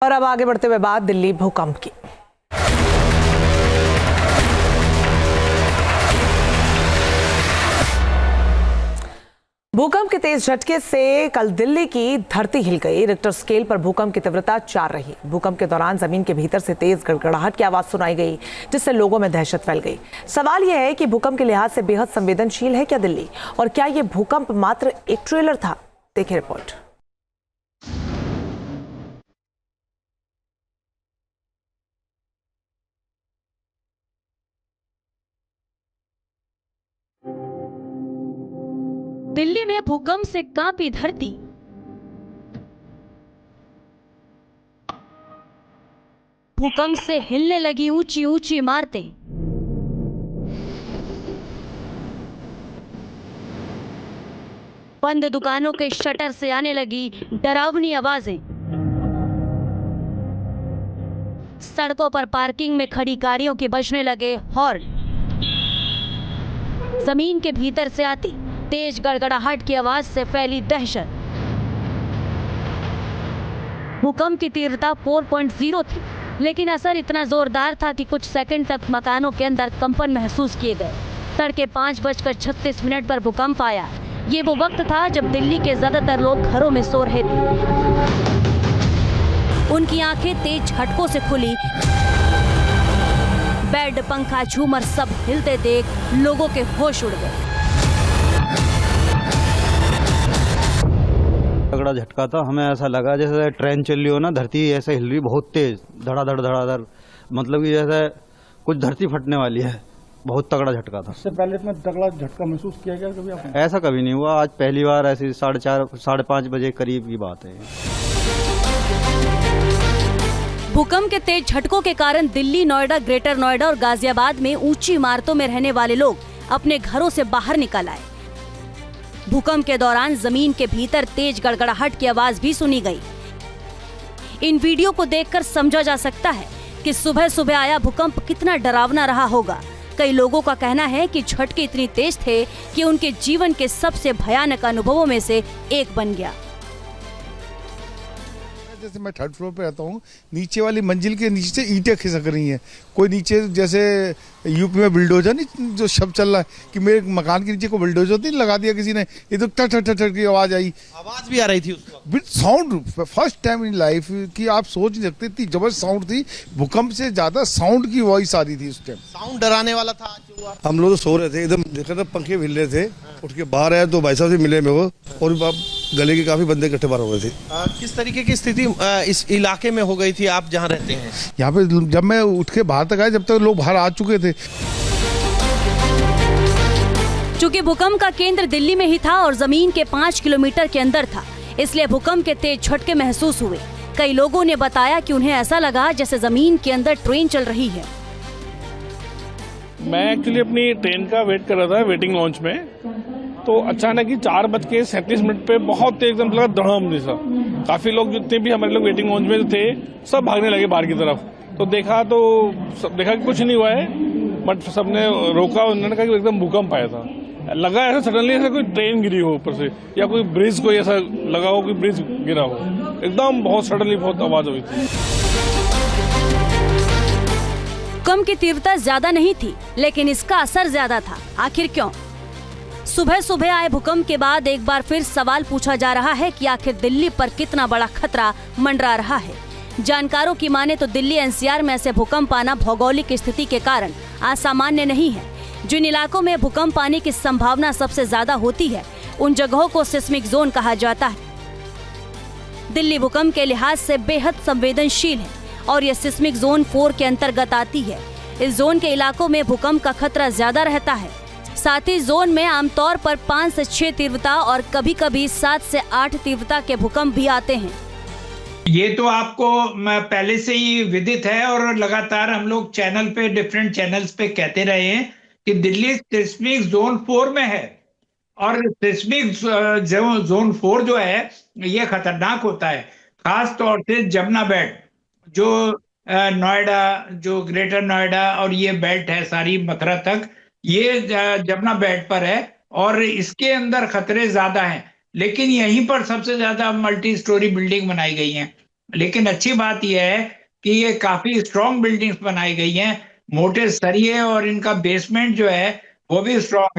और अब आगे बढ़ते हुए बात दिल्ली भूकंप की। भूकंप के तेज झटके से कल दिल्ली की धरती हिल गई। रिक्टर स्केल पर भूकंप की तीव्रता 4 रही। भूकंप के दौरान जमीन के भीतर से तेज गड़गड़ाहट की आवाज सुनाई गई, जिससे लोगों में दहशत फैल गई। सवाल यह है कि भूकंप के लिहाज से बेहद संवेदनशील है क्या दिल्ली, और क्या यह भूकंप मात्र एक ट्रेलर था? देखिए रिपोर्ट। दिल्ली में भूकंप से कांपी धरती। भूकंप से हिलने लगी ऊंची ऊंची इमारतें। बंद दुकानों के शटर से आने लगी डरावनी आवाजें। सड़कों पर पार्किंग में खड़ी गाड़ियों के बजने लगे हॉर्न। जमीन के भीतर से आती तेज गड़गड़ाहट की आवाज से फैली दहशत। भूकंप की तीव्रता 4.0 थी, लेकिन असर इतना जोरदार था कि कुछ सेकंड तक मकानों के अंदर कंपन महसूस किए गए। तड़के 5:36 पर भूकंप आया। ये वो वक्त था जब दिल्ली के ज्यादातर लोग घरों में सो रहे थे। उनकी आंखें तेज झटकों से खुली। बेड, पंखा, झूमर सब हिलते देख लोगों के होश उड़ गए। तगड़ा झटका था। हमें ऐसा लगा जैसे ट्रेन चल रही हो ना, धरती ऐसे हिल रही बहुत तेज, धड़ाधड़ धड़ाधड़, मतलब कि जैसे कुछ धरती फटने वाली है। बहुत तगड़ा झटका था। इससे पहले इतना तगड़ा झटका महसूस किया गया कभी आपने? ऐसा कभी नहीं हुआ, आज पहली बार ऐसी 4:30 साढ़े 5 बजे करीब की बात है। भूकंप के तेज झटकों के कारण दिल्ली, नोएडा, ग्रेटर नोएडा और गाजियाबाद में ऊंची इमारतों में रहने वाले लोग अपने घरों से बाहर निकल आए। भूकंप के दौरान जमीन के भीतर तेज गड़गड़ाहट की आवाज भी सुनी गई। इन वीडियो को देखकर समझा जा सकता है कि सुबह सुबह आया भूकंप कितना डरावना रहा होगा। कई लोगों का कहना है कि झटके इतनी तेज थे कि उनके जीवन के सबसे भयानक अनुभवों में से एक बन गया। जैसे मैं 3rd फ्लोर पे रहता हूँ, नीचे वाली मंजिल के नीचे से ईंटें खिसक रही हैं। कोई नीचे जैसे यूपी में बुलडोजर नहीं जो शब्द चल रहा है कि मेरे मकान के नीचे को बुलडोजर नहीं लगा दिया किसी ने, ये तो टट टट टट की आवाज आई। आवाज भी आ रही थी उस वक्त। With sound, first time in life कि आप सोच नहीं सकते, इतनी जबरदस्त साउंड थी। भूकंप से ज्यादा साउंड की वॉइस आ रही थी उस टाइम। साउंड डराने वाला था आज जो हुआ। हम लोग तो सो रहे थे, एकदम देखा था पंखे हिल रहे थे। उठ के बाहर आया तो भाई साहब से मिले मेरे को, और गले के काफी बंदे इकट्ठे बाहर हो गए थे। किस तरीके की स्थिति इस इलाके में हो गई थी आप जहाँ रहते हैं? यहाँ पे जब मैं उठ के बाहर तक आया, जब तक लोग बाहर आ चुके थे। चूंकि भूकंप का केंद्र दिल्ली में ही था और जमीन के 5 किलोमीटर के अंदर था, इसलिए भूकंप के तेज झटके महसूस हुए। कई लोगों ने बताया कि उन्हें ऐसा लगा जैसे जमीन के अंदर ट्रेन चल रही है। मैं एक्चुअली अपनी ट्रेन का वेट कर रहा था वेटिंग लॉन्च में, तो अचानक ही 4:37 पे बहुत तेज एकदम लगा धड़ाम जैसा। काफी लोग जितने भी हमारे लोग वेटिंग लॉन्च में थे सब भागने लगे बाहर की तरफ। तो देखा कि कुछ नहीं हुआ है, बट सबने रोका। उन्होंने कहा कि एकदम भूकंप आया था। लगा ऐसा सडनली ऐसा कोई ट्रेन गिरी हो ऊपर से, या कोई ब्रिज, कोई ऐसा लगा हो कोई ब्रिज गिरा हो। एकदम बहुत सडनली बहुत आवाज हुई थी। भूकंप की तीव्रता ज्यादा नहीं थी, लेकिन इसका असर ज्यादा था। आखिर क्यों? सुबह सुबह आए भूकंप के बाद एक बार फिर सवाल पूछा जा रहा है कि आखिर दिल्ली पर कितना बड़ा खतरा मंडरा रहा है। जानकारों की माने तो दिल्ली एनसीआर में ऐसे भूकंप आना भौगोलिक स्थिति के कारण असामान्य नहीं है। जिन इलाकों में भूकंप आने की संभावना सबसे ज्यादा होती है, उन जगहों को सिस्मिक जोन कहा जाता है। दिल्ली भूकंप के लिहाज से बेहद संवेदनशील है और यह सिस्मिक जोन 4 के अंतर्गत आती है। इस जोन के इलाकों में भूकंप का खतरा ज्यादा रहता है। साथ ही जोन में आमतौर पर 5 से 6 तीव्रता और कभी-कभी 7 से 8 तीव्रता के भूकंप भी आते हैं। ये तो आपको पहले से ही विदित है और लगातार हम लोग चैनल पे, डिफरेंट चैनल्स पे कहते रहे हैं कि दिल्ली सिस्मिक जोन 4 में है। और सिस्मिक जोन 4 जो है ये खतरनाक होता है, खास तौर से जमुना बेल्ट, जो नोएडा, जो ग्रेटर नोएडा और ये बेल्ट है सारी मथुरा तक, ये जमुना बेल्ट पर है और इसके अंदर खतरे ज्यादा हैं। लेकिन यहीं पर सबसे ज्यादा मल्टी स्टोरी बिल्डिंग बनाई गई हैं। लेकिन अच्छी बात यह है कि ये काफी स्ट्रॉन्ग बिल्डिंग्स बनाई गई हैं, मोटे सरिये और इनका बेसमेंट जो है वो भी स्ट्रॉन्ग